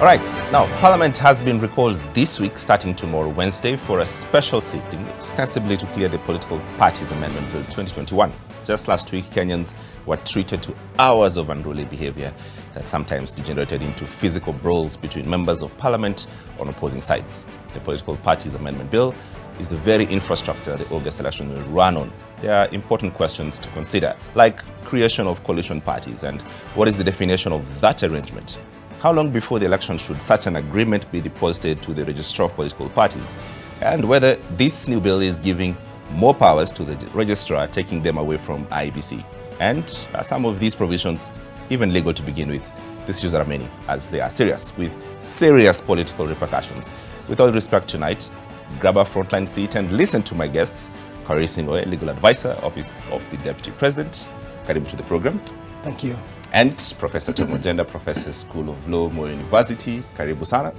All right, now Parliament has been recalled this week, starting tomorrow, Wednesday, for a special sitting, ostensibly to clear the Political Parties Amendment Bill 2021. Just last week, Kenyans were treated to hours of unruly behavior that sometimes degenerated into physical brawls between members of Parliament on opposing sides. The Political Parties Amendment Bill is the very infrastructure the August election will run on. There are important questions to consider, like creation of coalition parties and what is the definition of that arrangement. How long before the election should such an agreement be deposited to the registrar of political parties? And whether this new bill is giving more powers to the registrar, taking them away from IEBC. And are some of these provisions even legal to begin with? These issues are many, as they are serious, with serious political repercussions. With all respect tonight, grab a frontline seat and listen to my guests. Korir Sing'oei, legal advisor, Office of the Deputy President. Karibu to the program. Thank you. And Professor Tom Ojenda, Professor, School of Law, Moi University. Karibu sana.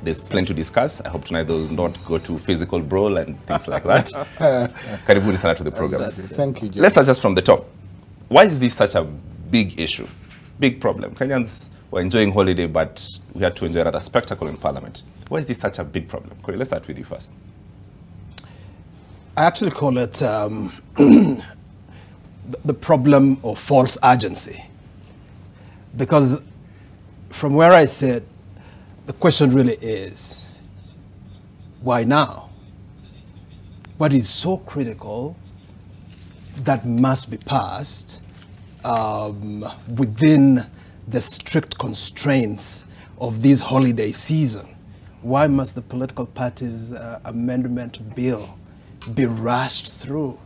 There's plenty to discuss. I hope tonight they'll not go to physical brawl and things like that. Karibu sana to the program. Thank you, Jim. Let's start just from the top. Why is this such a big issue, big problem? Kenyans were enjoying holiday, but we had to enjoy another spectacle in Parliament. Why is this such a big problem? Korir, let's start with you first. I actually call it the problem of false urgency. Because from where I sit, the question really is, why now? What is so critical that must be passed within the strict constraints of this holiday season? Why must the political parties amendment bill be rushed through?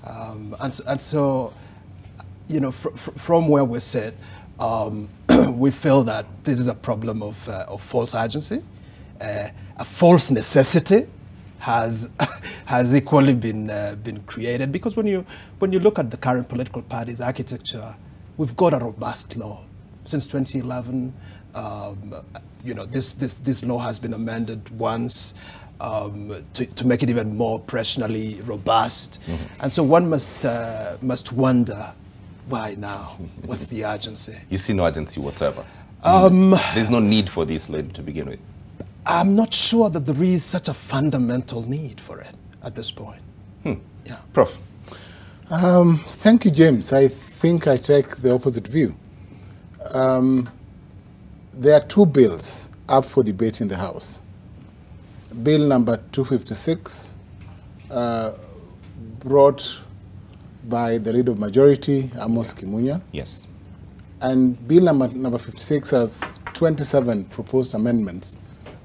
And so, you know, from where we sit, we feel that this is a problem of false urgency. A false necessity has equally been created, because when you look at the current political parties architecture, we've got a robust law. Since 2011, you know, this law has been amended once to make it even more operationally robust. Mm-hmm. And so one must wonder, why now? What's the urgency? You see no urgency whatsoever. There's no need for this law to begin with. I'm not sure that there is such a fundamental need for it at this point. Yeah. Prof. Thank you, James. I think I take the opposite view. There are two bills up for debate in the House. Bill number 256, brought by the Leader of Majority, Amos Kimunya. Yes. And Bill number 56 has 27 proposed amendments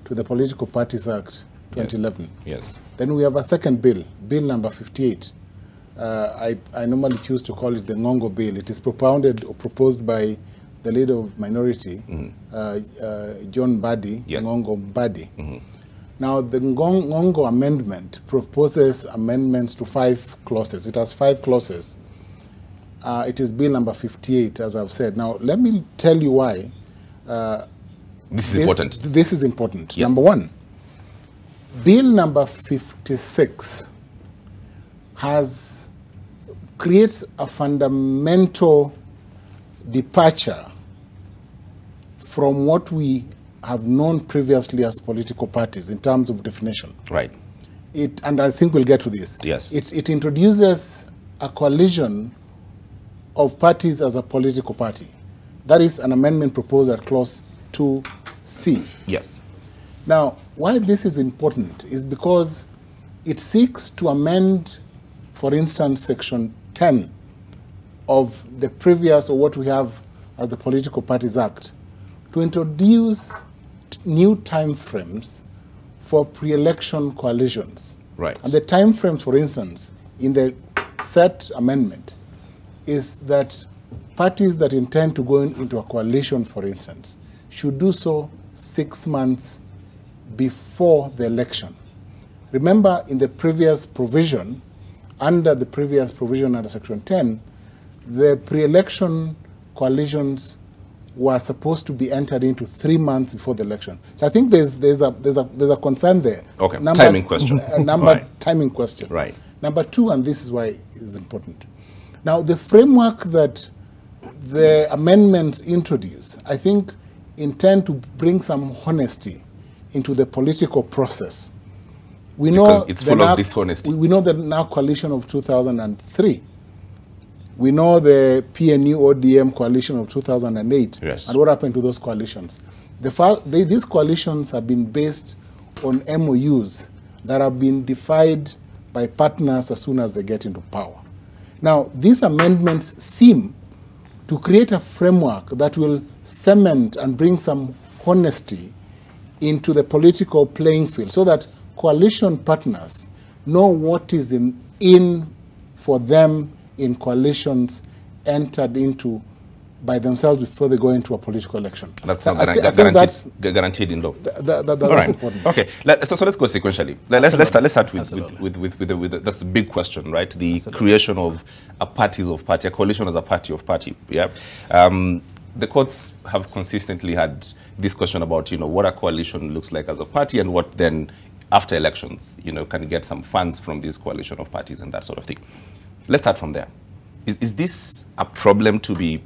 to the Political Parties Act 2011. Yes. Then we have a second bill, Bill number 58. I normally choose to call it the Ngongo Bill. It is propounded or proposed by the Leader of Minority, John Mbadi, yes. Ngongo Mbadi. Now, the Ngongo amendment proposes amendments to 5 clauses. It has 5 clauses. It is Bill number 58, as I've said. Now, let me tell you why. This is important. This is important. Yes. Number one, Bill number 56 creates a fundamental departure from what we have known previously as political parties in terms of definition. Right. And I think we'll get to this. Yes. It introduces a coalition of parties as a political party. That is an amendment proposed at clause 2C. Yes. Now, why this is important is because it seeks to amend, for instance, section 10 of the previous, or what we have as the Political Parties Act, to introduce new time frames for pre-election coalitions. Right. And the time frames, for instance, in the set amendment, is that parties that intend to go into a coalition, for instance, should do so 6 months before the election. Remember, in the previous provision, under section 10, the pre-election coalitions were supposed to be entered into 3 months before the election. So I think there's a concern there. Okay, timing question. Timing question. Right. Number two, and this is why it's important. Now, the framework that the amendments introduce, I think, intend to bring some honesty into the political process. We know because it's full of dishonesty. We know the now coalition of 2003. We know the PNU-ODM coalition of 2008. Yes. And what happened to those coalitions? These coalitions have been based on MOUs that have been defied by partners as soon as they get into power. Now, these amendments seem to create a framework that will cement and bring some honesty into the political playing field so that coalition partners know what is in for them in coalitions entered into by themselves before they go into a political election. That's not guaranteed in law. That's right. important. Okay, so let's go sequentially. Let's start with that's a big question, right? The creation of a coalition as a party of party. Yeah. The courts have consistently had discussion about, what a coalition looks like as a party and what then after elections, can get some funds from this coalition of parties and that sort of thing. Let's start from there. Is this a problem to be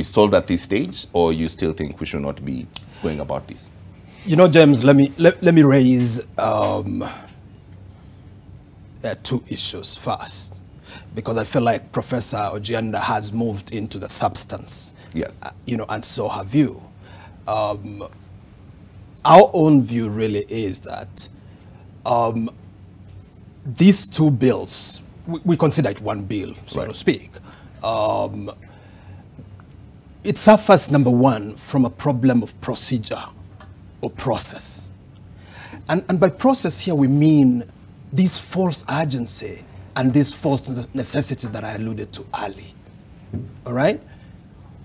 solved at this stage, or you still think we should not be going about this? James, let me raise two issues first, because I feel like Professor Ojienda has moved into the substance. Yes. And so have you. Our own view really is that these two bills, we consider it one bill, so to speak. It suffers, number one, from a problem of procedure or process. And by process here, we mean this false urgency and this false necessity that I alluded to early. All right?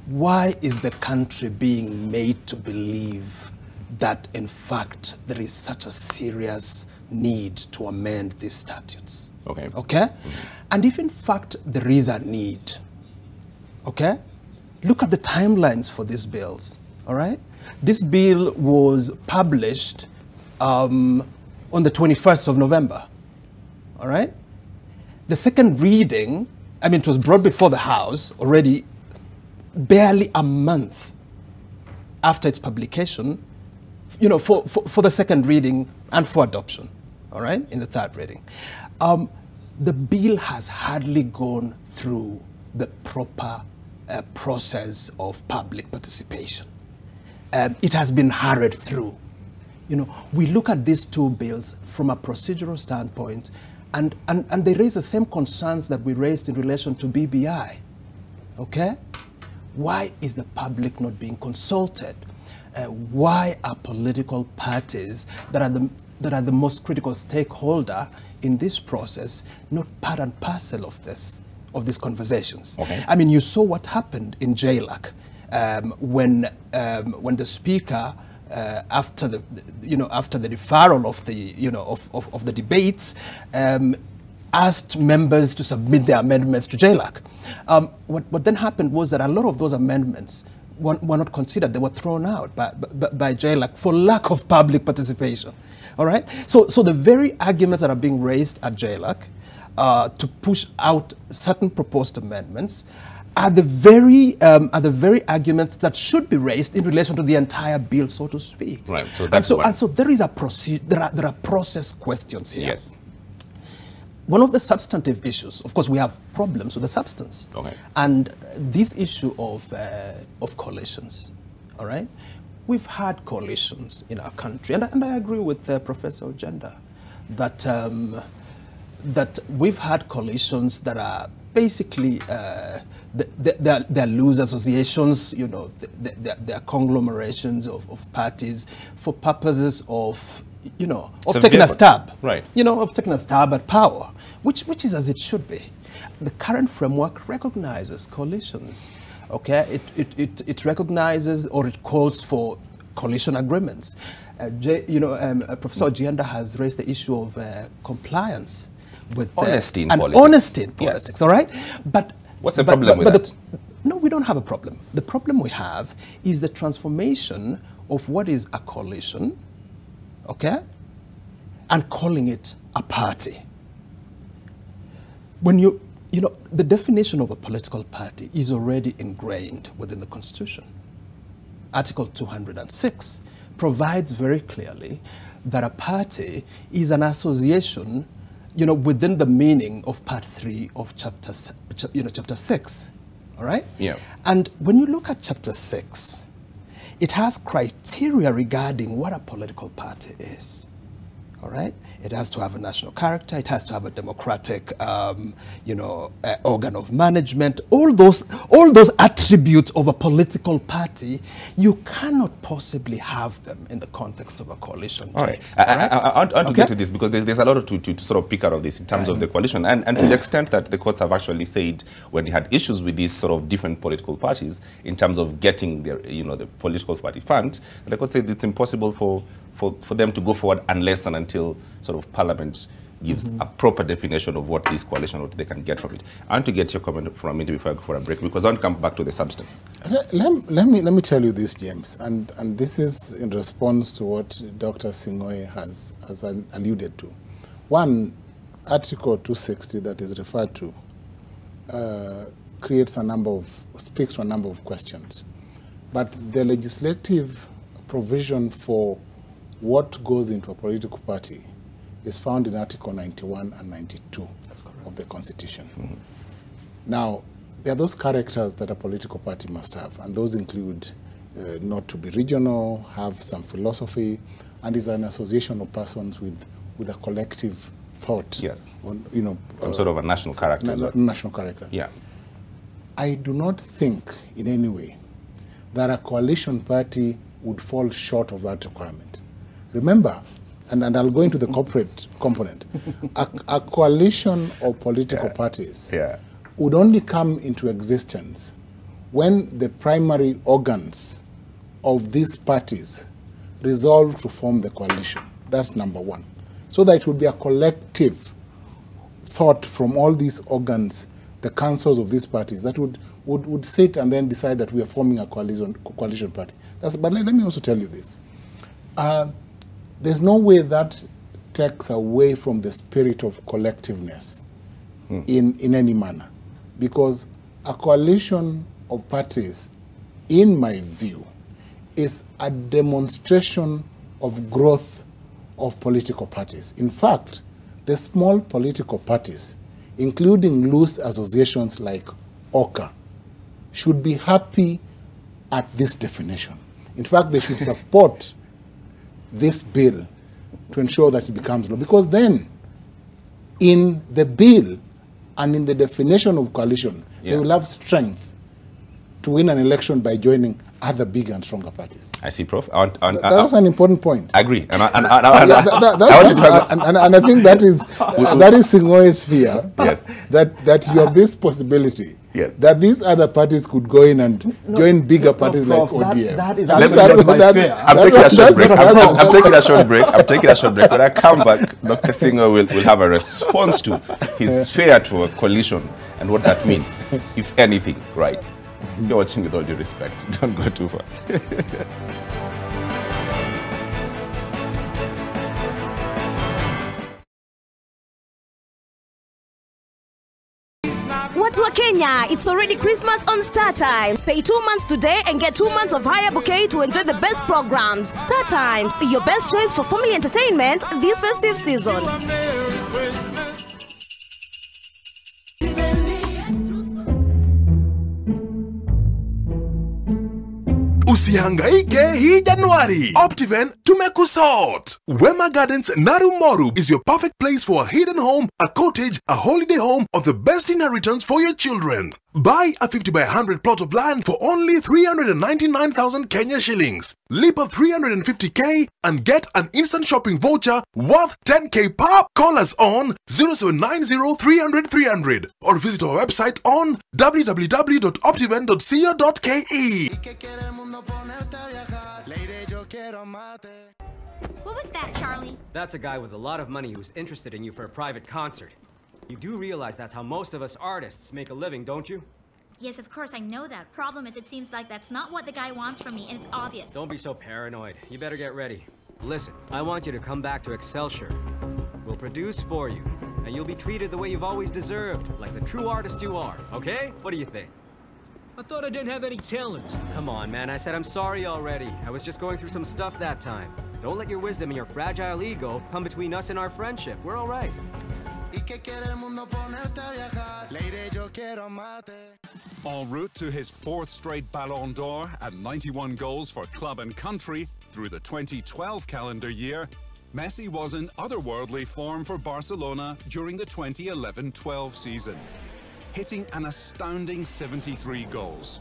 Why is the country being made to believe that, in fact, there is such a serious need to amend these statutes? Okay. Okay? Mm-hmm. And if, in fact, there is a need, okay? Look at the timelines for these bills, all right? This bill was published on the 21st of November, all right? The second reading, it was brought before the House already barely a month after its publication, for the second reading and for adoption, all right, in the third reading. The bill has hardly gone through the proper process of public participation. It has been hurried through. We look at these two bills from a procedural standpoint, and they raise the same concerns that we raised in relation to BBI. Okay? Why is the public not being consulted? Why are political parties that are the most critical stakeholder in this process not part and parcel of these conversations? Okay. You saw what happened in JLAC when the speaker, after the deferral of the debates, asked members to submit their amendments to JLAC. What then happened was that a lot of those amendments were not considered. They were thrown out by JLAC for lack of public participation. All right? So the very arguments that are being raised at JLAC to push out certain proposed amendments are the very arguments that should be raised in relation to the entire bill, so to speak. Right. So that's and so there is a there are process questions here. Yes. One of the substantive issues, of course, we have problems with the substance. Okay. And this issue of coalitions, all right? We've had coalitions in our country, and I agree with Professor Ojienda that that we've had coalitions that are basically they're loose associations, they're conglomerations of parties for purposes of taking a stab, right? Of taking a stab at power, which is as it should be. The current framework recognizes coalitions, okay? It recognizes, or it calls for coalition agreements. Professor Ojienda has raised the issue of compliance with honesty in politics. Honesty in politics, yes. All right? But what's the problem with that? No, we don't have a problem. The problem we have is the transformation of what is a coalition, okay, and calling it a party. When the definition of a political party is already ingrained within the Constitution. Article 206 provides very clearly that a party is an association, within the meaning of Part 3 of Chapter 6. All right? Yeah. And when you look at Chapter 6, it has criteria regarding what a political party is. All right? It has to have a national character. It has to have a democratic, organ of management. All those attributes of a political party, you cannot possibly have them in the context of a coalition. All right. I want to get to this because there's a lot to sort of pick out of this in terms of the coalition. And to the extent that the courts have actually said when they had issues with these sort of different political parties in terms of getting their, the political party fund, the court said it's impossible for them to go forward unless and until sort of Parliament gives a proper definition of what this coalition, what they can get from it. I want to get your comment from it before I go for a break, because I want to come back to the substance. Let me tell you this, James, and this is in response to what Dr. Sing'oei has alluded to. One, Article 260 that is referred to speaks to a number of questions. But the legislative provision for what goes into a political party is found in Article 91 and 92 of the Constitution. Mm-hmm. Now, there are those characters that a political party must have, and those include not to be regional, have some philosophy, and is an association of persons with a collective thought. Yes. On, some sort of a national character. National character. Yeah. I do not think in any way that a coalition party would fall short of that requirement. Remember, and I'll go into the corporate component, a coalition of political parties would only come into existence when the primary organs of these parties resolve to form the coalition. That's number one. So that it would be a collective thought from all these organs, the councils of these parties, that would sit and then decide that we are forming a coalition party. But let me also tell you this. There's no way that takes away from the spirit of collectiveness in any manner. Because a coalition of parties, in my view, is a demonstration of growth of political parties. In fact, the small political parties, including loose associations like OCA, should be happy at this definition. In fact, they should support this bill to ensure that it becomes law. Because then, in the bill and in the definition of coalition, they will have strength to win an election by joining other bigger and stronger parties. I see, Prof. That's an important point. I agree. And I think that is Sing'oei's fear, that you have this possibility. Yes. That these other parties could go in and join bigger parties like ODM. That is actually my fear. I'm taking a short break. I'm taking a short break. When I come back, Dr. Sing'oei will have a response to his fear to a coalition and what that means, if anything, right? You're watching with all due respect. Don't go too far. Watu wa Kenya, it's already Christmas on StarTimes. Pay 2 months today and get 2 months of higher bouquet to enjoy the best programs. StarTimes, your best choice for family entertainment this festive season. Usihangaike hii Januari. Optiven tumekusort. Wema Gardens Narumoru is your perfect place for a hidden home, a cottage, a holiday home, or the best inheritance for your children. Buy a 50 by 100 plot of land for only 399,000 Kenya shillings. Leap up 350k and get an instant shopping voucher worth 10k pop. Call us on 0790 300 300 or visit our website on www.optiven.co.ke. What was that, Charlie? That's a guy with a lot of money who's interested in you for a private concert. You do realize that's how most of us artists make a living, don't you? Yes, of course, I know that. Problem is, it seems like that's not what the guy wants from me, and it's obvious. Don't be so paranoid. You better get ready. Listen, I want you to come back to Excelsior. We'll produce for you, and you'll be treated the way you've always deserved, like the true artist you are, okay? What do you think? I thought I didn't have any talent. Come on, man. I said I'm sorry already. I was just going through some stuff that time. Don't let your wisdom and your fragile ego come between us and our friendship. We're all right. En route to his 4th straight Ballon d'Or and 91 goals for club and country through the 2012 calendar year, Messi was in otherworldly form for Barcelona during the 2011-12 season, hitting an astounding 73 goals.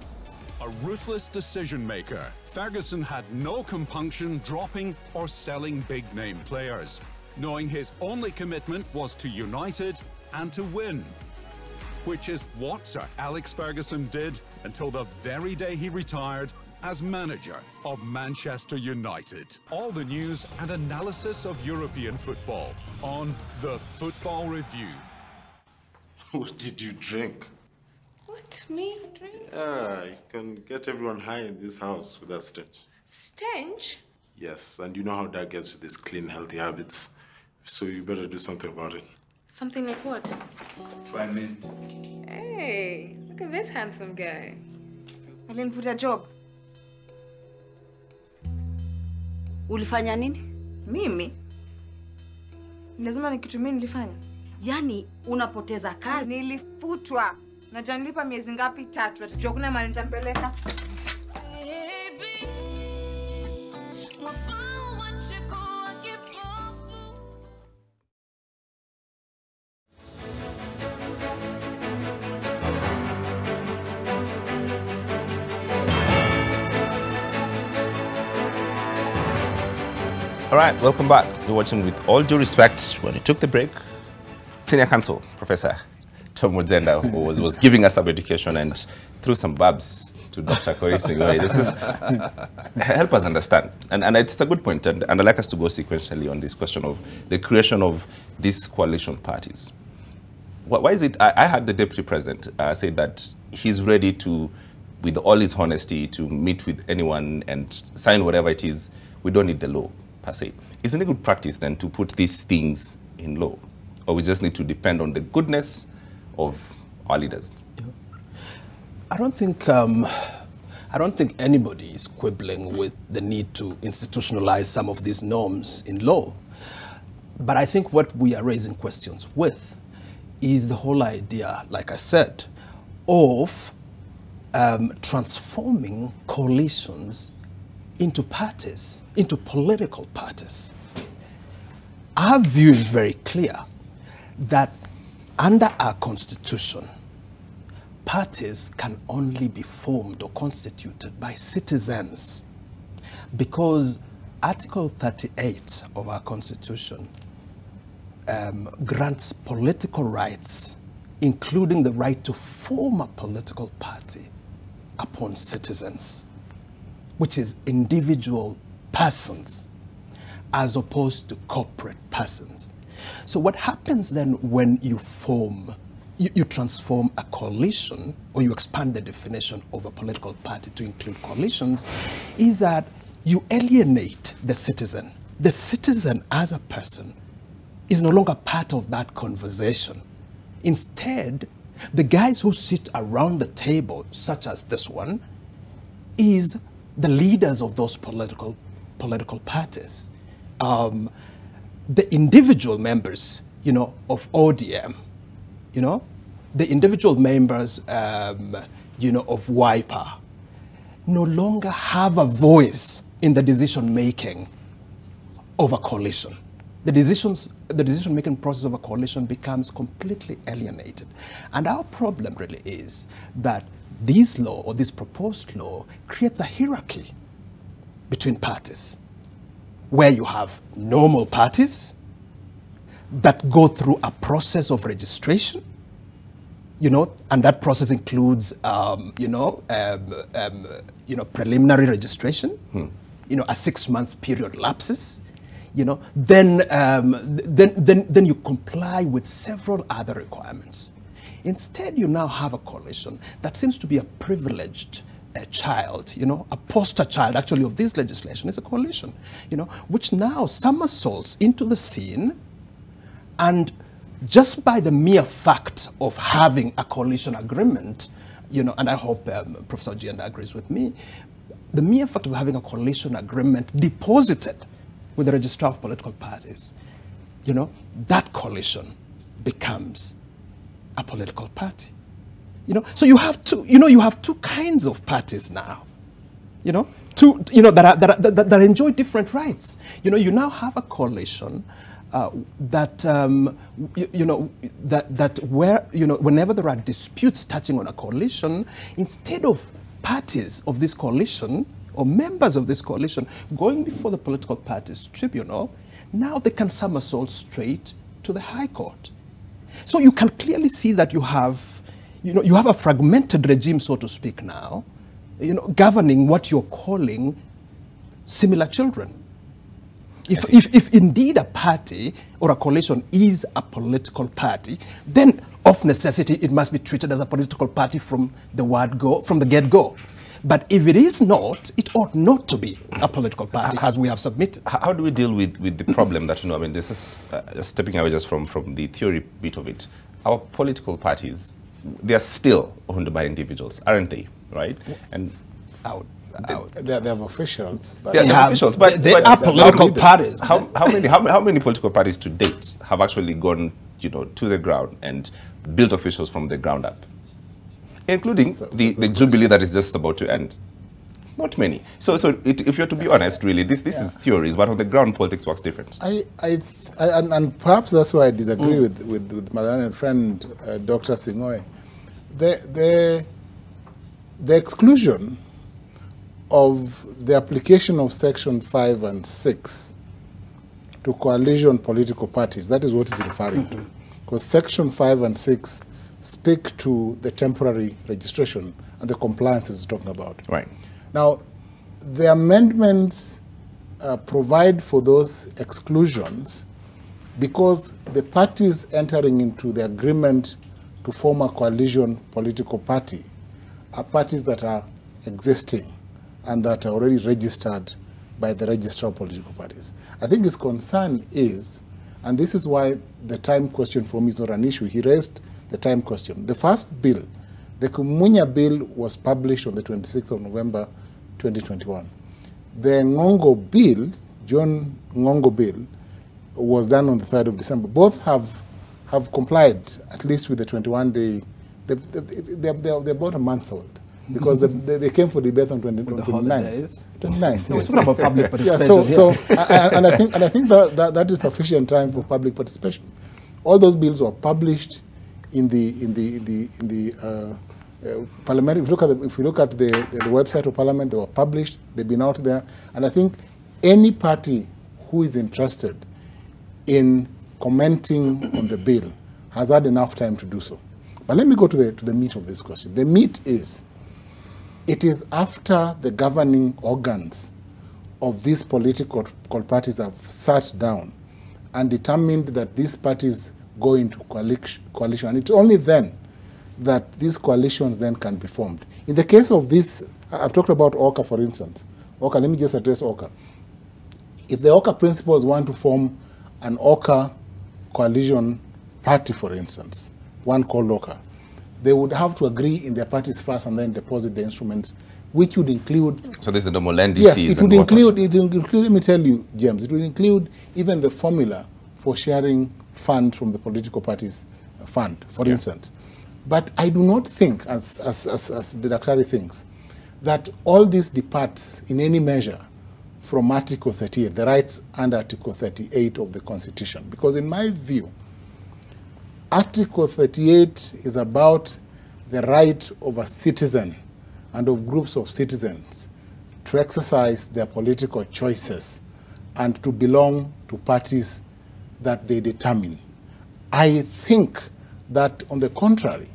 A ruthless decision-maker, Ferguson had no compunction dropping or selling big-name players, knowing his only commitment was to United and to win. Which is what Sir Alex Ferguson did until the very day he retired as manager of Manchester United. All the news and analysis of European football on The Football Review. What did you drink? What, me? Drink? Yeah, you can get everyone high in this house with that stench. Stench? Yes, and you know how that gets with these clean, healthy habits. So you better do something about it. Something like what? Try mint. Hey, look at this handsome guy. Alinifuta job. Ulifanya nini? Mimi? Lazima nikitumie nilifanya. Yani unapoteza kazi. Nilifutwa. Najua nilipa miezi ngapi? 3. Atajua kuna mali nitampeleka. All right, welcome back. You're watching With All Due Respect. When we took the break, Senior Counsel Professor Tom Mujenda was giving us some education and threw some verbs to Dr. Korisingwe. This is help us understand. And it's a good point, and I'd like us to go sequentially on this question of the creation of these coalition parties. Why is it, I had the Deputy President say that he's ready to, with all his honesty, to meet with anyone and sign whatever it is. We don't need the law, per se. Isn't it good practice then to put these things in law? Or we just need to depend on the goodness of our leaders? I don't think anybody is quibbling with the need to institutionalize some of these norms in law. But I think what we are raising questions with is the whole idea, like I said, of transforming coalitions into parties, into political parties. Our view is very clear that under our constitution, parties can only be formed or constituted by citizens, because Article 38 of our constitution grants political rights, including the right to form a political party upon citizens, which is individual persons as opposed to corporate persons. So what happens then when you form, you transform a coalition, or you expand the definition of a political party to include coalitions, is that you alienate the citizen. The citizen as a person is no longer part of that conversation. Instead, the guys who sit around the table, such as this one, is the leaders of those political parties. The individual members, of ODM, the individual members, of WIPA, no longer have a voice in the decision-making of a coalition. The decision-making process of a coalition becomes completely alienated. And our problem really is that this law, or this proposed law, creates a hierarchy between parties, where you have normal parties that go through a process of registration, and that process includes, preliminary registration, a 6-month period lapses, then you comply with several other requirements. Instead, you now have a coalition that seems to be a privileged child, a poster child actually of this legislation is a coalition, which now somersaults into the scene, and just by the mere fact of having a coalition agreement, you know, and I hope Professor Ojienda agrees with me, the mere fact of having a coalition agreement deposited with the Registrar of Political Parties, you know, that coalition becomes a political party. You know, so you have two kinds of parties now. You know, that enjoy different rights. You know, you now have a coalition that whenever there are disputes touching on a coalition, instead of parties of this coalition or members of this coalition going before the political parties tribunal, now they can somersault straight to the High Court. So you can clearly see that you have a fragmented regime, so to speak, now, you know, governing what you're calling similar children. If indeed a party or a coalition is a political party, then of necessity it must be treated as a political party from the get-go. But if it is not, it ought not to be a political party, as we have submitted. How do we deal with the problem that, you know, I mean, this is stepping away just from the theory bit of it. Our political parties, they are still owned by individuals, aren't they? Right? And they have officials. But they are officials, but they are political parties. How many political parties to date have actually gone, you know, to the ground and built officials from the ground up? Including the Jubilee that is just about to end. Not many. So if you're to be honest, really, this is theories, but on the ground, politics works different. And perhaps that's why I disagree with my learned friend, Dr. Sing'oei. The exclusion of the application of Section 5 and 6 to coalition political parties, that is what it's referring to. Because Section 5 and 6 speak to the temporary registration and the compliance it's talking about. Right. Now, the amendments provide for those exclusions because the parties entering into the agreement to form a coalition political party are parties that are existing and that are already registered by the Registrar of Political Parties. I think his concern is, and this is why the time question for me is not an issue, he raised the time question. The first bill, the Kumunya bill, was published on the 26th of November 2021. The Ngongo bill, John Ngongo bill, was done on the 3rd of December. Both have complied, at least with the 21-day, they're about a month old. Because they came for debate on 29th. 29th. No, it's not about public participation. And I think that is sufficient time for public participation. All those bills were published in the parliament. If you look at the website of Parliament, they were published. They've been out there, and I think any party who is interested in commenting on the bill has had enough time to do so. But let me go to the meat of this question. The meat is, it is after the governing organs of these political parties have sat down and determined that these parties go into coalition, and it's only then that these coalitions then can be formed. In the case of this, I've talked about ORCA, for instance. ORCA, let me just address ORCA. If the ORCA principals want to form an ORCA coalition party, for instance, one called ORCA, they would have to agree in their parties first and then deposit the instruments, which would include... So this is the normal NDCs. Yes, it would include, let me tell you, James, it would include even the formula for sharing funds from the political parties fund, for instance. But I do not think, as the Daktari thinks, that all this departs in any measure from Article 38, the rights under Article 38 of the Constitution. Because in my view, Article 38 is about the right of a citizen and of groups of citizens to exercise their political choices and to belong to parties that they determine. I think that, on the contrary,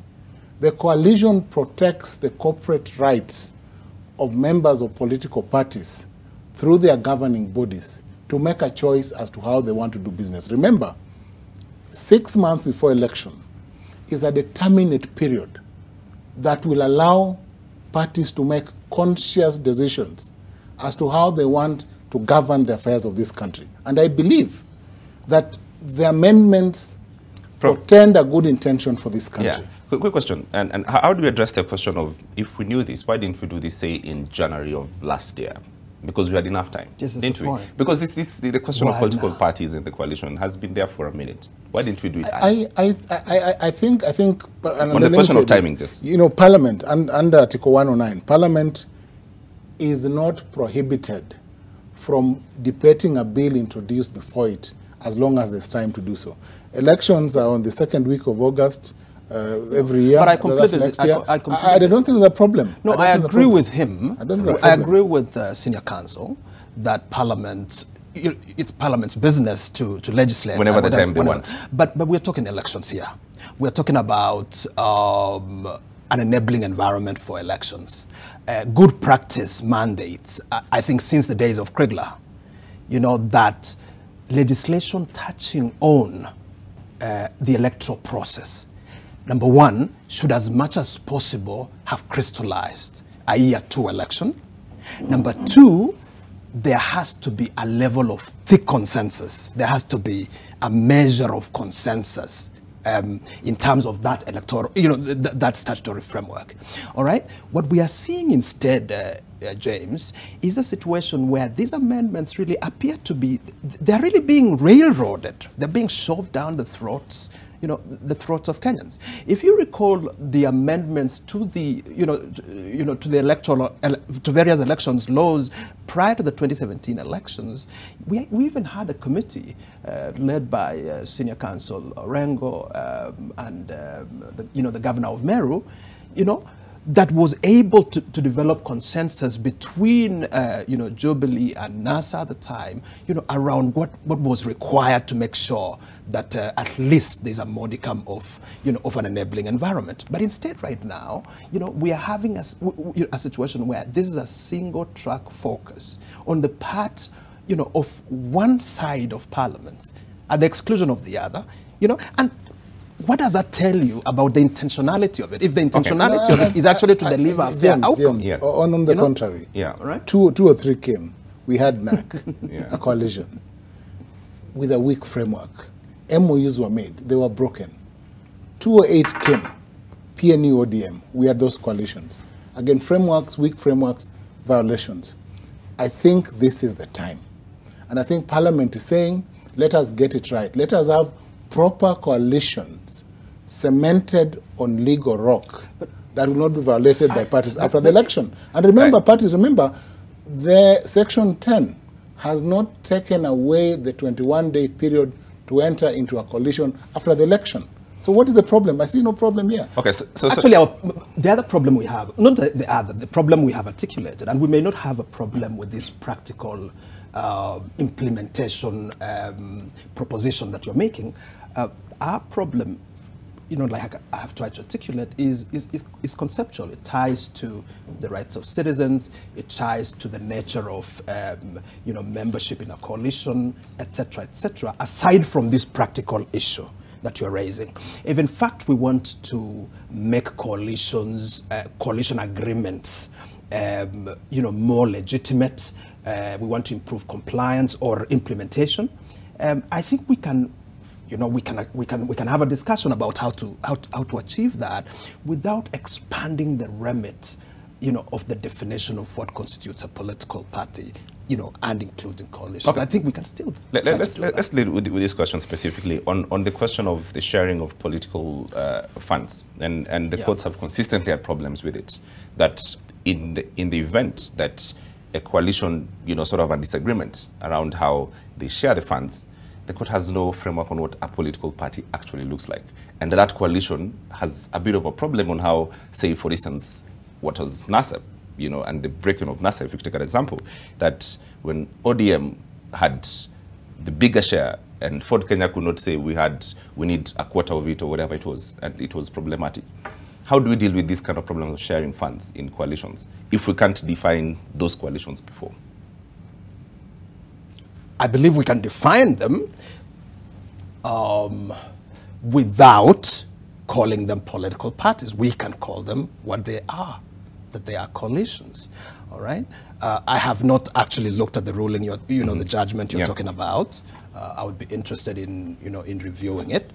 the coalition protects the corporate rights of members of political parties through their governing bodies to make a choice as to how they want to do business. Remember, 6 months before election is a determinate period that will allow parties to make conscious decisions as to how they want to govern the affairs of this country. And I believe that the amendments portend a good intention for this country. Yeah. Quick question. And how do we address the question of, if we knew this, why didn't we do this, say, in January of last year? Because we had enough time, didn't we? Because the question of political parties in the coalition has been there for a minute. Why didn't we do it? I think. On the question of timing, just Parliament under Article 109, Parliament is not prohibited from debating a bill introduced before it, as long as there's time to do so. Elections are on the second week of August. Every year, but I don't think there's a problem. No, I agree with him. I agree with Senior Counsel that Parliament, it's Parliament's business to legislate whenever the time they want. But we're talking elections here. We're talking about an enabling environment for elections. Good practice mandates. I think since the days of Kriegler, that legislation touching on the electoral process, number one, should as much as possible have crystallized a year 2 election. Number two, there has to be a level of thick consensus. There has to be a measure of consensus in terms of that electoral, that statutory framework. All right? What we are seeing instead, James, is a situation where these amendments really appear to be, they're really being railroaded. They're being shoved down the throats, the throats of Kenyans. If you recall the amendments to the, to the electoral, to various elections laws prior to the 2017 elections, we even had a committee led by Senior Counsel Orengo and the governor of Meru, that was able to develop consensus between, Jubilee and NASA at the time, around what was required to make sure that at least there's a modicum of, of an enabling environment. But instead right now, we are having a situation where this is a single track focus on the part, of one side of Parliament at the exclusion of the other, and what does that tell you about the intentionality of it? If the intentionality of it is actually to deliver fair outcomes. Yes. On the contrary, right? Two or three came. We had NAC, a coalition, with a weak framework. MOUs were made. They were broken. 208 came. PNU, ODM. We had those coalitions. Again, frameworks, weak frameworks, violations. I think this is the time. And I think Parliament is saying, let us get it right. Let us have proper coalitions cemented on legal rock that will not be violated by parties after the election. And remember, parties, the Section 10 has not taken away the 21-day period to enter into a coalition after the election. So what is the problem? I see no problem here. Okay, actually, the other problem we have, not the problem we have articulated, and we may not have a problem with this practical implementation proposition that you're making. Our problem, like I have tried to articulate, is conceptual. It ties to the rights of citizens. It ties to the nature of, membership in a coalition, etc., aside from this practical issue that you're raising. If in fact we want to make coalitions, coalition agreements, more legitimate, we want to improve compliance or implementation, I think we can, we can have a discussion about how to achieve that without expanding the remit, of the definition of what constitutes a political party, and including coalitions. Okay. I think we can still. Let's lead with this question specifically on the question of the sharing of political funds, and the courts have consistently had problems with it. That in the event that a coalition, sort of a disagreement around how they share the funds, the court has no framework on what a political party actually looks like. And that coalition has a bit of a problem on how, say, for instance, what was NASEP, and the breaking of NASEP, if you take an example, that when ODM had the bigger share and Ford Kenya could not say we need a quarter of it or whatever it was, and it was problematic. How do we deal with this kind of problem of sharing funds in coalitions if we can't define those coalitions before? I believe we can define them without calling them political parties. We can call them what they are. that they are coalitions, all right? I have not actually looked at the ruling, the judgment you're talking about. I would be interested in, in reviewing it.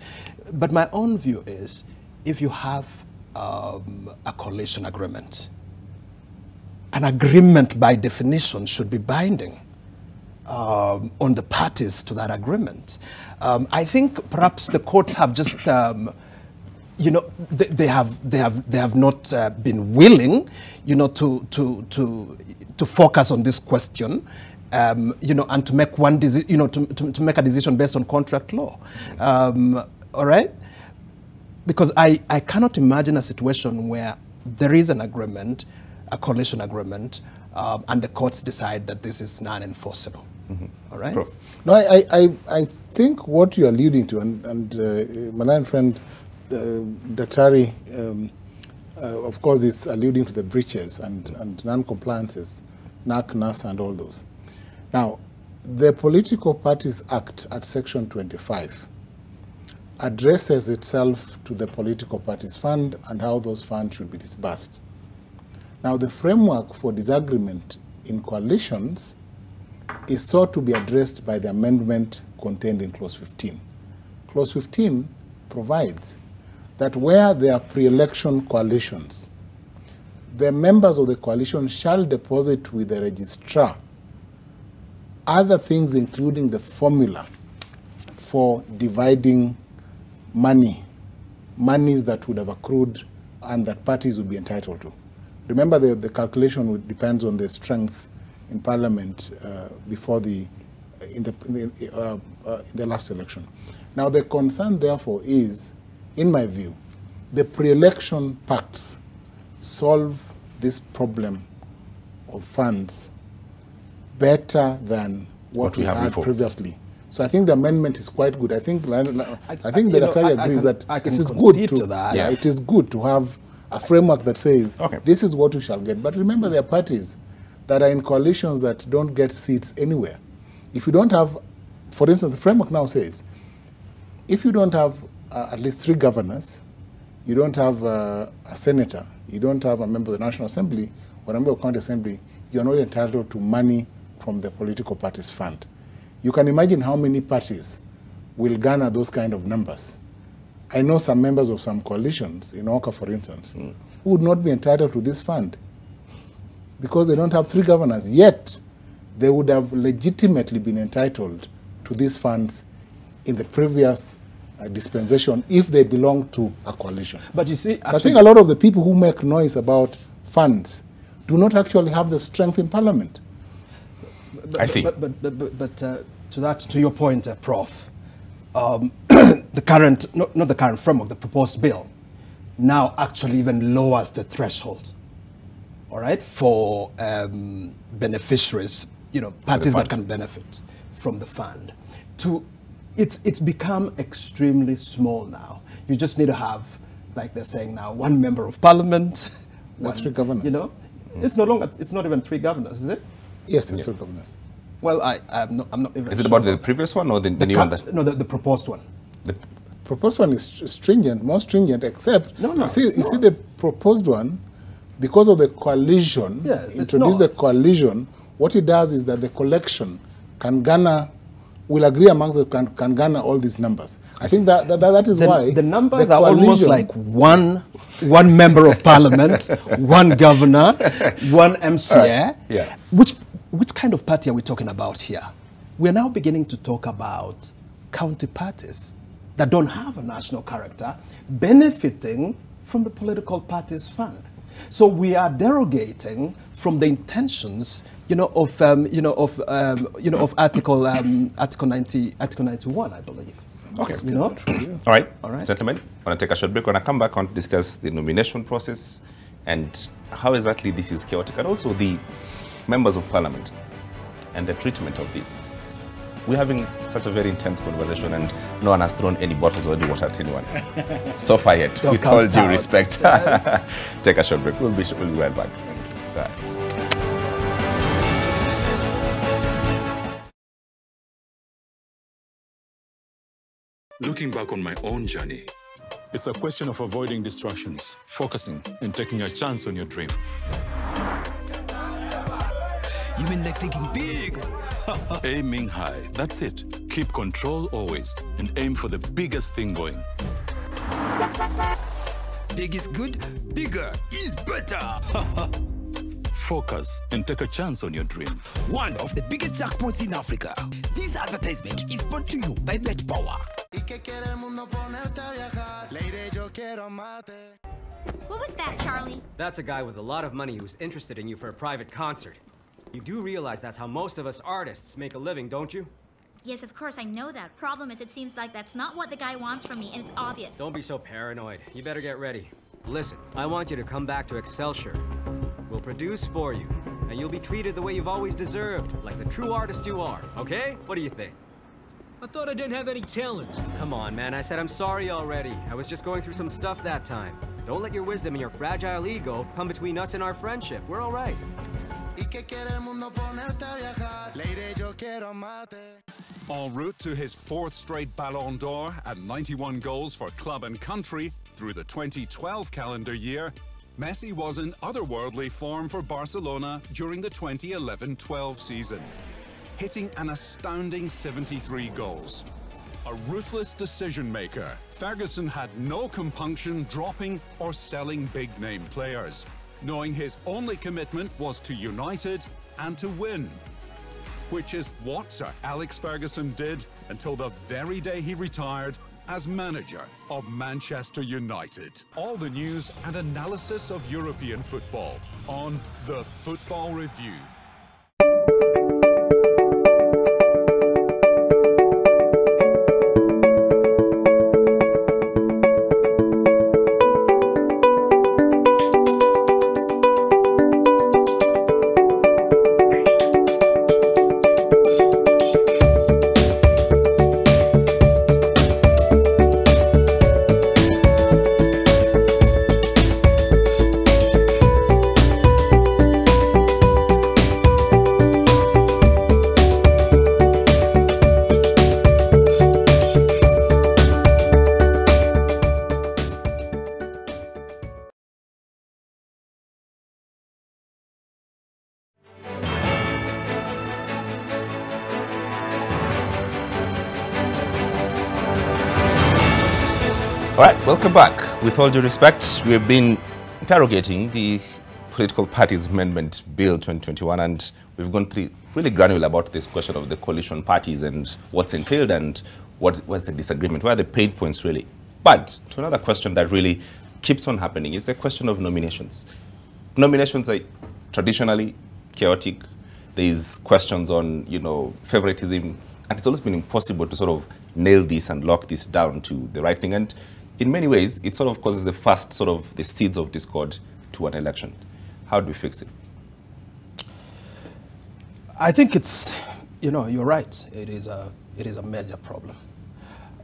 But my own view is, if you have a coalition agreement, an agreement by definition should be binding on the parties to that agreement. I think perhaps the courts have just, they have not been willing, to focus on this question, and to make one decision, to make a decision based on contract law. All right, because I cannot imagine a situation where there is an agreement, a coalition agreement, and the courts decide that this is non-enforceable. All right. Prof. No, I think what you're alluding to, and my line friend, Daktari, of course, is alluding to the breaches and non-compliances, NAC, NAS, and all those. Now, the Political Parties Act at Section 25 addresses itself to the Political Parties Fund and how those funds should be disbursed. Now, the framework for disagreement in coalitions is sought to be addressed by the amendment contained in Clause 15. Clause 15 provides that where there are pre-election coalitions, the members of the coalition shall deposit with the registrar other things, including the formula for dividing monies that would have accrued and that parties would be entitled to. Remember, the calculation depends on the strength in Parliament before in the last election. Now, the concern, therefore, is, in my view, the pre-election pacts solve this problem of funds better than what we had previously. So I think the amendment is quite good. I think the Daktari agrees that it is good to that. Yeah, it is good to have a framework that says this is what we shall get. But remember, there are parties that are in coalitions that don't get seats anywhere. If you don't have, for instance, the framework now says, if you don't have at least 3 governors, you don't have a senator, you don't have a member of the National Assembly or a member of the County Assembly, you're not entitled to money from the political parties fund. You can imagine how many parties will garner those kind of numbers. I know some members of some coalitions, in Oka, for instance, who would not be entitled to this fund because they don't have 3 governors, yet they would have legitimately been entitled to these funds in the previous dispensation if they belong to a coalition. But you see, so I think a lot of the people who make noise about funds do not actually have the strength in Parliament. I see. But to your point, Prof, the current, not the current framework, the proposed bill, now actually even lowers the threshold, all right, for beneficiaries, parties that can benefit from the fund. It's become extremely small now. You just need to have, like they're saying now, 1 member of parliament. That's 3 governors. It's no longer, it's not even 3 governors, is it? Yes, it's 3 governors. Well, I'm not even Is it about the previous one or the new one? No, the proposed one. The proposed one is stringent, more stringent, except you see the proposed one, because of the coalition, introduce the coalition, what it does is that the collection can garner, will agree amongst them, can garner all these numbers. I think that is why the numbers are almost like one member of parliament, 1 governor, 1 MCA. Yeah. Which kind of party are we talking about here? We're now beginning to talk about county parties that don't have a national character benefiting from the political parties fund. So we are derogating from the intentions, of Article 91, I believe. Okay. All right, gentlemen, I want to take a short break. When I come back, I want to discuss the nomination process and how exactly this is chaotic, and also the members of parliament and the treatment of this. We're having such a very intense conversation and no one has thrown any bottles or any water at anyone. So far yet, with all due respect. Yes. Take a short break. We'll be right back. Right. Looking back on my own journey, It's a question of avoiding distractions, focusing, and taking a chance on your dream. You mean like thinking big? Aiming high, that's it. Keep control always, and aim for the biggest thing going. Big is good, bigger is better. Focus and take a chance on your dream. One of the biggest jackpots in Africa. This advertisement is brought to you by BetPower. What was that, Charlie? That's a guy with a lot of money who's interested in you for a private concert. You do realize that's how most of us artists make a living, don't you? Yes, of course, I know that. Problem is, it seems like that's not what the guy wants from me, and it's obvious. Don't be so paranoid. You better get ready. Listen, I want you to come back to Excelsior. We'll produce for you, and you'll be treated the way you've always deserved, like the true artist you are, okay? What do you think? I thought I didn't have any talent. Come on, man, I said I'm sorry already. I was just going through some stuff that time. Don't let your wisdom and your fragile ego come between us and our friendship. We're all right. En route to his 4th straight Ballon d'Or and 91 goals for club and country through the 2012 calendar year, Messi was in otherworldly form for Barcelona during the 2011-12 season, hitting an astounding 73 goals. A ruthless decision-maker, Ferguson had no compunction dropping or selling big-name players, knowing his only commitment was to United and to win. Which is what Sir Alex Ferguson did until the very day he retired as manager of Manchester United. All the news and analysis of European football on The Football Review. All right, welcome back. With all due respect, we've been interrogating the Political Parties Amendment Bill 2021, and we've gone really granular about this question of the coalition parties and what's entailed and what's the disagreement, what are the pain points really. But to another question that really keeps on happening is the question of nominations. Nominations are traditionally chaotic. There's questions on, favoritism, and it's always been impossible to sort of nail this and lock this down to the right thing. And in many ways, it sort of causes the seeds of discord to an election. How do we fix it? I think it's, you're right. It is a major problem.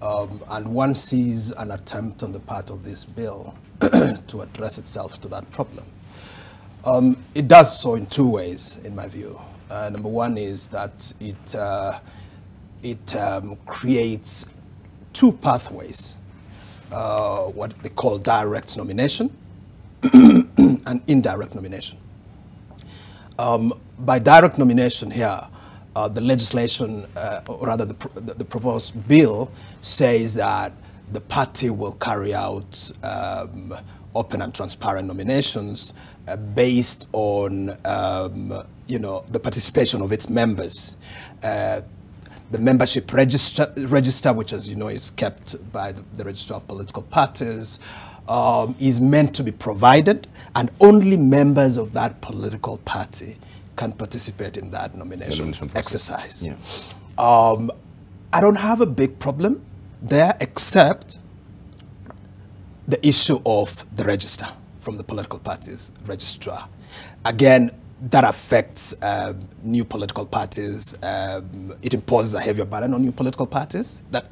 And one sees an attempt on the part of this bill to address itself to that problem. It does so in two ways, in my view. Number one is that it creates two pathways, what they call direct nomination and indirect nomination. By direct nomination here, the legislation, or rather the proposed bill, says that the party will carry out open and transparent nominations based on the participation of its members. The membership register, which, as you know, is kept by the Register of Political Parties, is meant to be provided, and only members of that political party can participate in that nomination exercise. Yeah. I don't have a big problem there, except the issue of the register from the political parties registrar. Again, that affects new political parties. It imposes a heavier burden on new political parties, that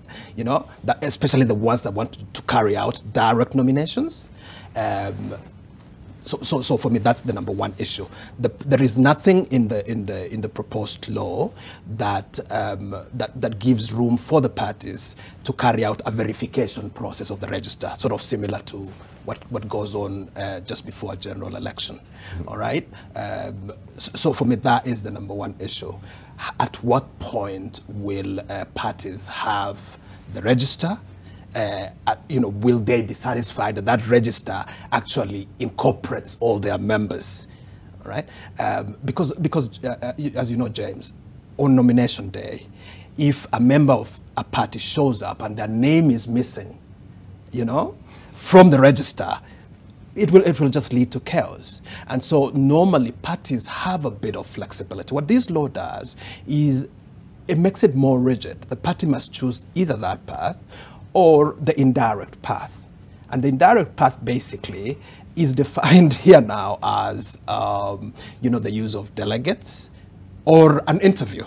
especially the ones that want to carry out direct nominations. So for me, that's the number one issue. There is nothing in the proposed law that that gives room for the parties to carry out a verification process of the register, sort of similar to what goes on just before a general election. All right. So for me, that is the number one issue. At what point will parties have the register? Will they be satisfied that that register actually incorporates all their members, right? Because as you know, James, on nomination day, if a member of a party shows up and their name is missing, from the register, it will just lead to chaos. And so normally parties have a bit of flexibility. What this law does is it makes it more rigid. The party must choose either that path or the indirect path. And the indirect path basically is defined here now as, the use of delegates or an interview,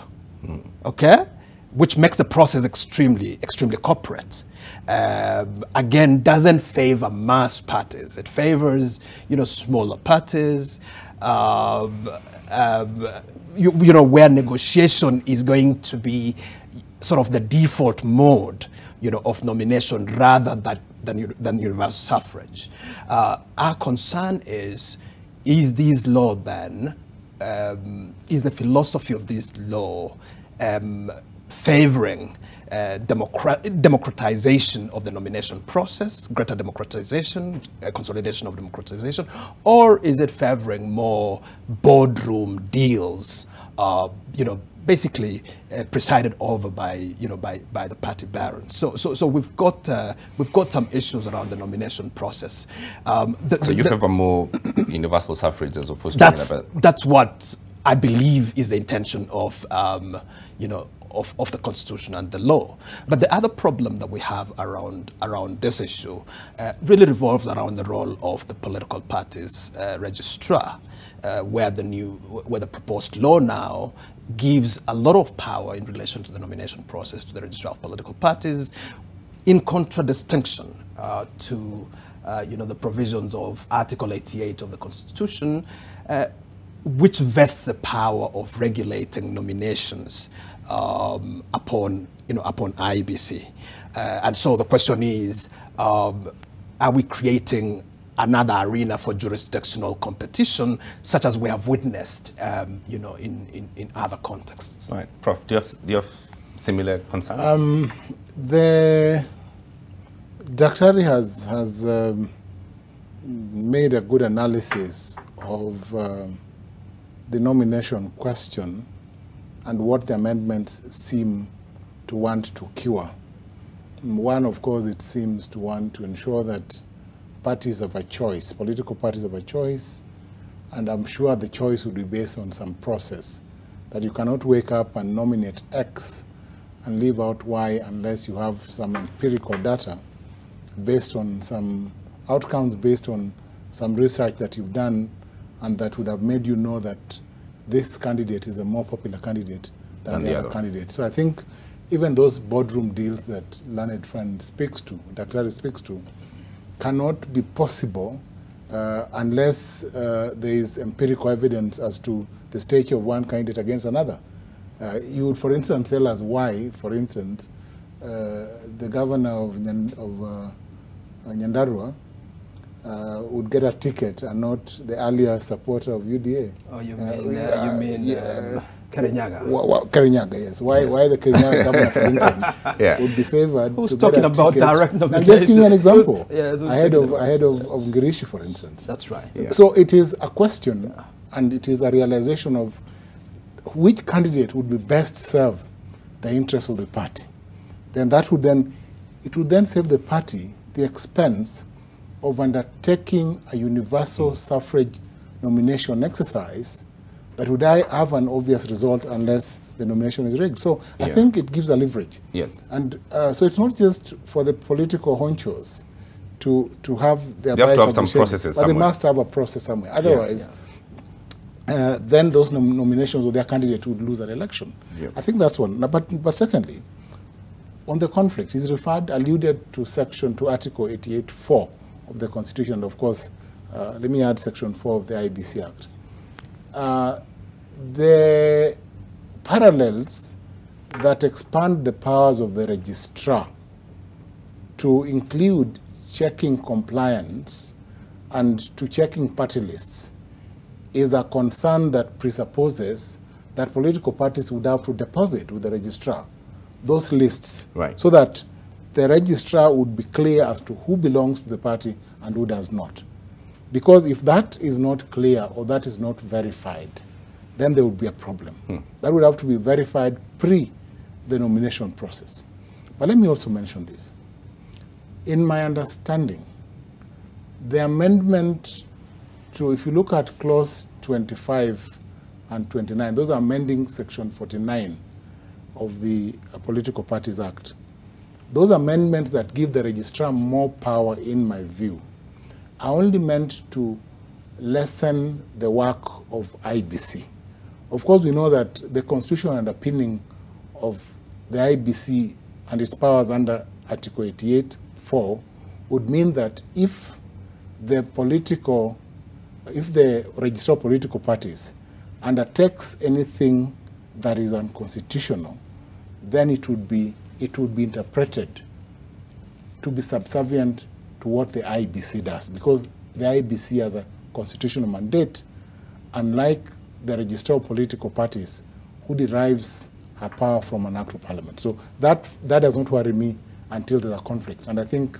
okay? Which makes the process extremely corporate. Again, doesn't favor mass parties. It favors, smaller parties, where negotiation is going to be sort of the default mode, of nomination rather than universal suffrage. Our concern is this law then, is the philosophy of this law favoring democratization of the nomination process, greater democratization, consolidation of democratization, or is it favoring more boardroom deals, basically presided over by the party barons? So we've got some issues around the nomination process. So you favor more universal suffrage as opposed to that's what I believe is the intention of of the Constitution and the law. But the other problem that we have around this issue really revolves around the role of the political parties registrar, where the proposed law now gives a lot of power in relation to the nomination process to the registrar of political parties, in contradistinction to the provisions of Article 88 of the Constitution, which vests the power of regulating nominations upon IEBC. And so the question is, are we creating another arena for jurisdictional competition, such as we have witnessed, in other contexts? Right, Prof. Do you have similar concerns? The Daktari has made a good analysis of the nomination question and what the amendments seem to want to cure. One, of course, it seems to want to ensure that parties have a choice, political parties have a choice, and I'm sure the choice would be based on some process, that you cannot wake up and nominate X and leave out Y unless you have some empirical data based on some outcomes, based on some research that you've done, and that would have made you know that this candidate is a more popular candidate than the other candidate. So I think even those boardroom deals that learned friend speaks to, Daktari speaks to, cannot be possible unless there is empirical evidence as to the stature of one candidate against another. You would, for instance, tell us why, for instance, the governor of Nyandarua would get a ticket and not the earlier supporter of UDA. Oh, you mean Kirinyaga? Kirinyaga, yes. Why the Kirinyaga governor, for instance, would be favored? Who's talking about direct nomination? I'm just giving you an example. Ahead of Ngirishi, for instance. That's right. Yeah. So it is a question, and it is a realization of which candidate would be best serve the interests of the party. Then it would then save the party the expense of undertaking a universal suffrage nomination exercise that would have an obvious result unless the nomination is rigged. So I think it gives a leverage. Yes. And so it's not just for the political honchos to have their they have to have some processes but somewhere. They must have a process somewhere. Otherwise, then those nominations of their candidate would lose an election. I think that's one. But secondly, on the conflict, he's alluded to Article 88.4 of the Constitution. Of course, let me add Section 4 of the IBC Act. The parallels that expand the powers of the registrar to include checking compliance and to checking party lists is a concern that presupposes that political parties would have to deposit with the registrar those lists, so that the registrar would be clear as to who belongs to the party and who does not. Because if that is not clear or that is not verified, then there would be a problem. That would have to be verified pre the nomination process. But let me also mention this. In my understanding, the amendment to, if you look at clause 25 and 29, those are amending section 49 of the Political Parties Act. Those amendments that give the registrar more power, in my view, are only meant to lessen the work of IBC. Of course, we know that the constitutional underpinning of the IBC and its powers under Article 88(4) would mean that if the registrar of political parties undertakes anything that is unconstitutional, then it would be interpreted to be subservient to what the IBC does, because the IBC has a constitutional mandate, unlike the registrar of political parties, who derives her power from an act of parliament. So that does not worry me until there's a conflict, and I think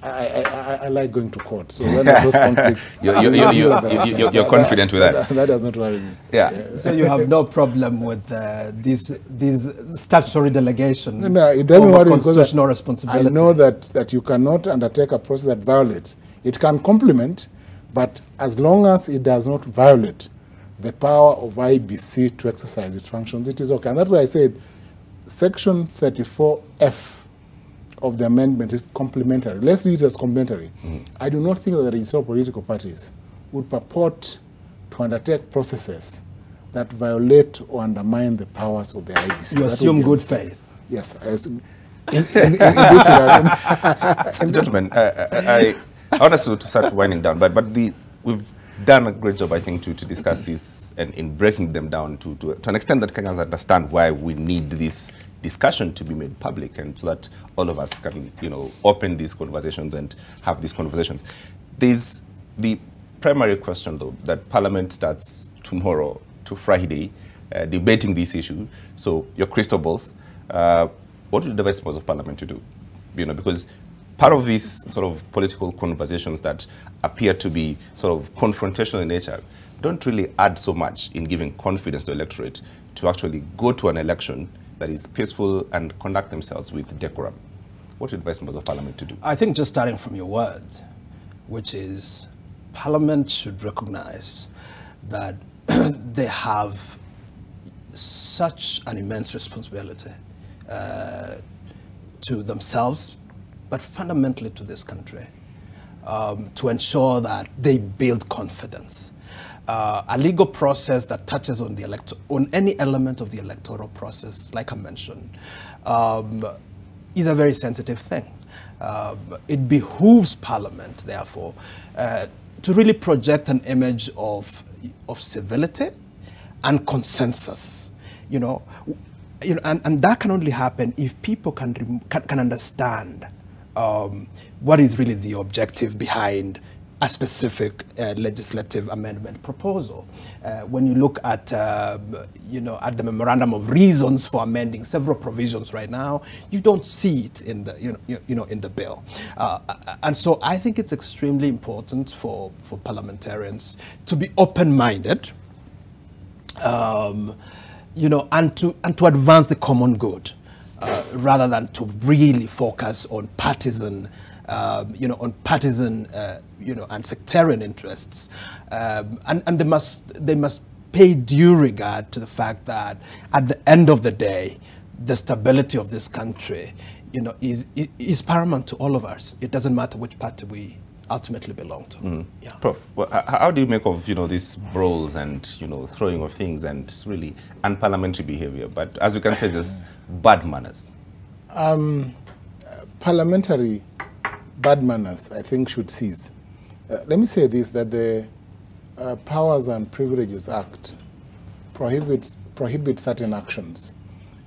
I like going to court. So when there's those conflicts, you're confident with that. That does not worry me. Yeah. So you have no problem with this statutory delegation? No, it doesn't worry me constitutional responsibility. I know that you cannot undertake a process that violates. It can complement, but as long as it does not violate the power of IBC to exercise its functions, it is okay. And that's why I said Section 34F of the amendment is complementary. Let's read it as complementary. I do not think that the registrar of political parties would purport to undertake processes that violate or undermine the powers of the IBC. You assume good faith. Yes. In this gentlemen, I want us to start winding down, but we've done a great job, I think, to discuss this and in breaking them down to an extent that Kenyans understand why we need this discussion to be made public, and so that all of us can, open these conversations and have these conversations. There's the primary question, though, that Parliament starts tomorrow to Friday debating this issue. So your crystal balls, what would the vice members of Parliament to do? Because part of these sort of political conversations that appear to be sort of confrontational in nature don't really add so much in giving confidence to the electorate to actually go to an election that is peaceful and conduct themselves with decorum. What should vice members of Parliament to do? I think just starting from your words, which is Parliament should recognize that they have such an immense responsibility to themselves, but fundamentally to this country, to ensure that they build confidence. A legal process that touches on on any element of the electoral process, like I mentioned, is a very sensitive thing. It behooves Parliament, therefore, to really project an image of civility and consensus. And that can only happen if people can understand what is really the objective behind a specific legislative amendment proposal. When you look at, at the memorandum of reasons for amending several provisions right now, you don't see it in the, in the bill. And so I think it's extremely important for parliamentarians to be open-minded, and to advance the common good, rather than to really focus on partisan, and sectarian interests, and they must pay due regard to the fact that at the end of the day, the stability of this country, is paramount to all of us. It doesn't matter which party we ultimately belong to. Yeah. Prof, well, how do you make of these brawls and throwing of things and really unparliamentary behavior, but as we can say, just bad manners? Parliamentary bad manners, I think, should cease. Let me say this, that the Powers and Privileges Act prohibits certain actions.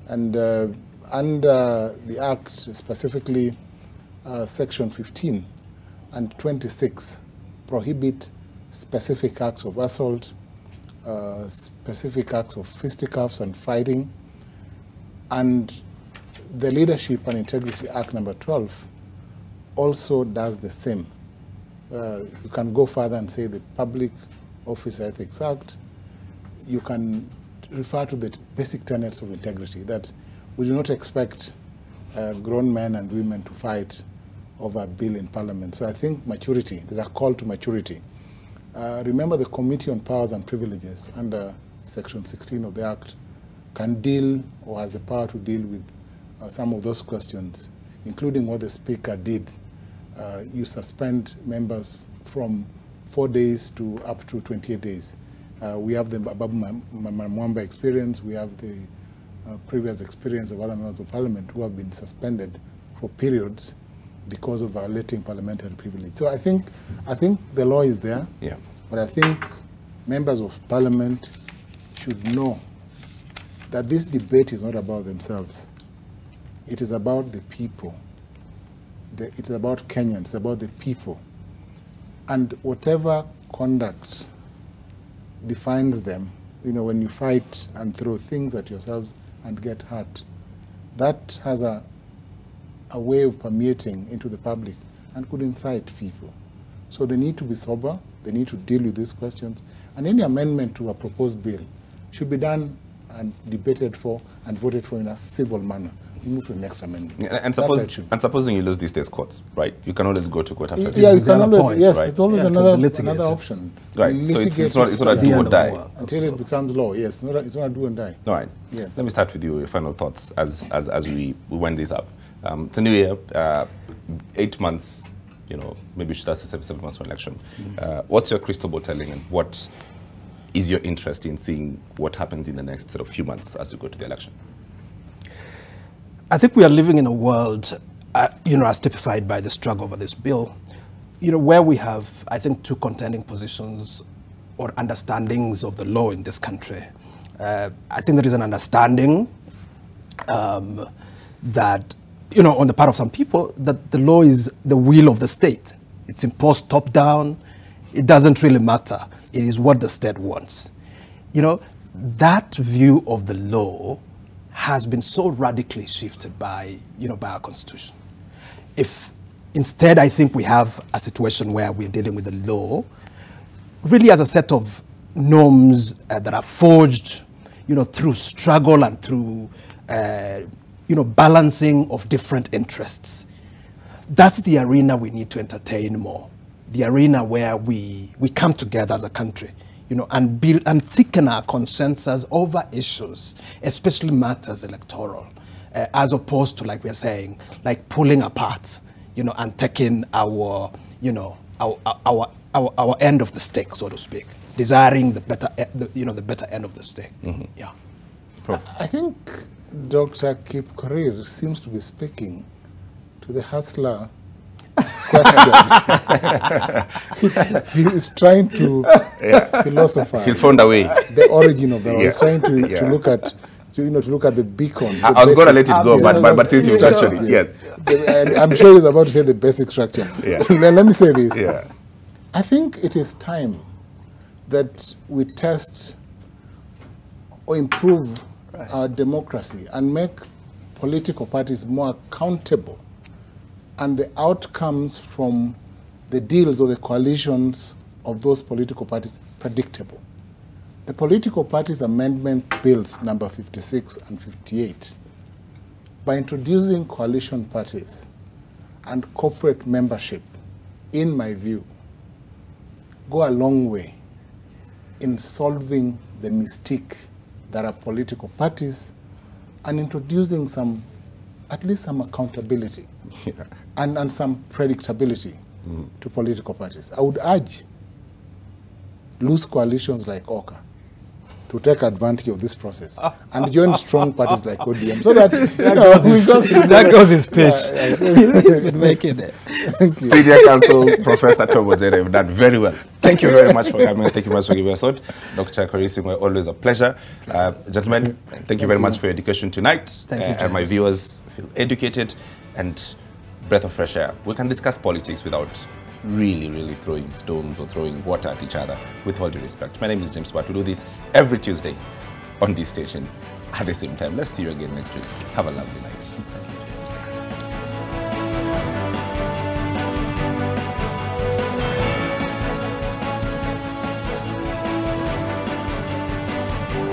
And under the Act, specifically Section 15 and 26, prohibit specific acts of assault, specific acts of fisticuffs and fighting, and the Leadership and Integrity Act number 12 also does the same. You can go further and say the Public Office Ethics Act. You can refer to the basic tenets of integrity, that we do not expect grown men and women to fight over a bill in Parliament. So I think maturity, there's a call to maturity. Remember, the Committee on Powers and Privileges under Section 16 of the Act can deal, or has the power to deal with some of those questions, including what the Speaker did. You suspend members from 4 days to up to 28 days. We have the Babu Mwamba experience. We have the previous experience of other members of Parliament who have been suspended for periods because of violating parliamentary privilege. So I think the law is there. Yeah. But I think members of Parliament should know that this debate is not about themselves. It is about the people. It is about Kenyans. It's about the people. And whatever conduct defines them, you know, when you fight and throw things at yourselves and get hurt, that has a way of permeating into the public and could incite people. So they need to be sober, they need to deal with these questions, and any amendment to a proposed bill should be done and debated for and voted for in a civil manner. We move to the next amendment. And supposing you lose these days courts, right? You can always go to court after this. Yeah, you can always, yes, right? it's always another option. Right, so it's not a do or die. Until it becomes law, yes, it's not a do and die. All right, yes. Let me start with you, your final thoughts as we wind this up. It's a new year, 8 months, you know, maybe we should start 7 months for election. What's your crystal ball telling, and what is your interest in seeing what happens in the next sort of few months as we go to the election? I think we are living in a world, you know, as typified by the struggle over this bill, you know, where we have, I think, two contending positions or understandings of the law in this country. I think there is an understanding that, you know, on the part of some people, that the law is the will of the state. It's imposed top down. It doesn't really matter. It is what the state wants. You know, that view of the law has been so radically shifted by, you know, by our constitution. If instead, I think we have a situation where we're dealing with the law really as a set of norms that are forged, you know, through struggle and through, you know, balancing of different interests. That's the arena we need to entertain more. The arena where we come together as a country, you know, and build and thicken our consensus over issues, especially matters electoral, as opposed to, like we're saying, like pulling apart, you know, and taking our, you know, our end of the stick, so to speak, desiring the better, you know, the better end of the stick. Mm-hmm. Yeah. I think Dr. Kip Korir seems to be speaking to the hustler question. he's trying to philosophize. He's found a way. The origin of the law. He's trying to look at, to look at the beacons. I was going to let it go, but since you structured it, yes. And I'm sure he's about to say the basic structure. Yeah. Let me say this. Yeah. I think it is time that we test or improve our democracy and make political parties more accountable, and the outcomes from the deals or the coalitions of those political parties predictable. The political parties amendment bills number 56 and 58, by introducing coalition parties and corporate membership, in my view, go a long way in solving the mystique that are political parties and introducing some, at least some accountability and some predictability to political parties. I would urge loose coalitions like OCA to take advantage of this process and join strong parties like ODM, so that that goes his pitch. He's been making it. Thank you. Senior Counsel Professor Tom Ojeda, you've done very well. Thank you very much for coming. Thank you very much for giving us a thought. Dr. Korisingwe, always a pleasure. Gentlemen, thank you very much for your education tonight. Thank you, and my viewers feel educated and breath of fresh air. We can discuss politics without really throwing stones or throwing water at each other, with all due respect. My name is James Watt. We do this every Tuesday on this station at the same time. Let's see you again next week. Have a lovely night. Thank you.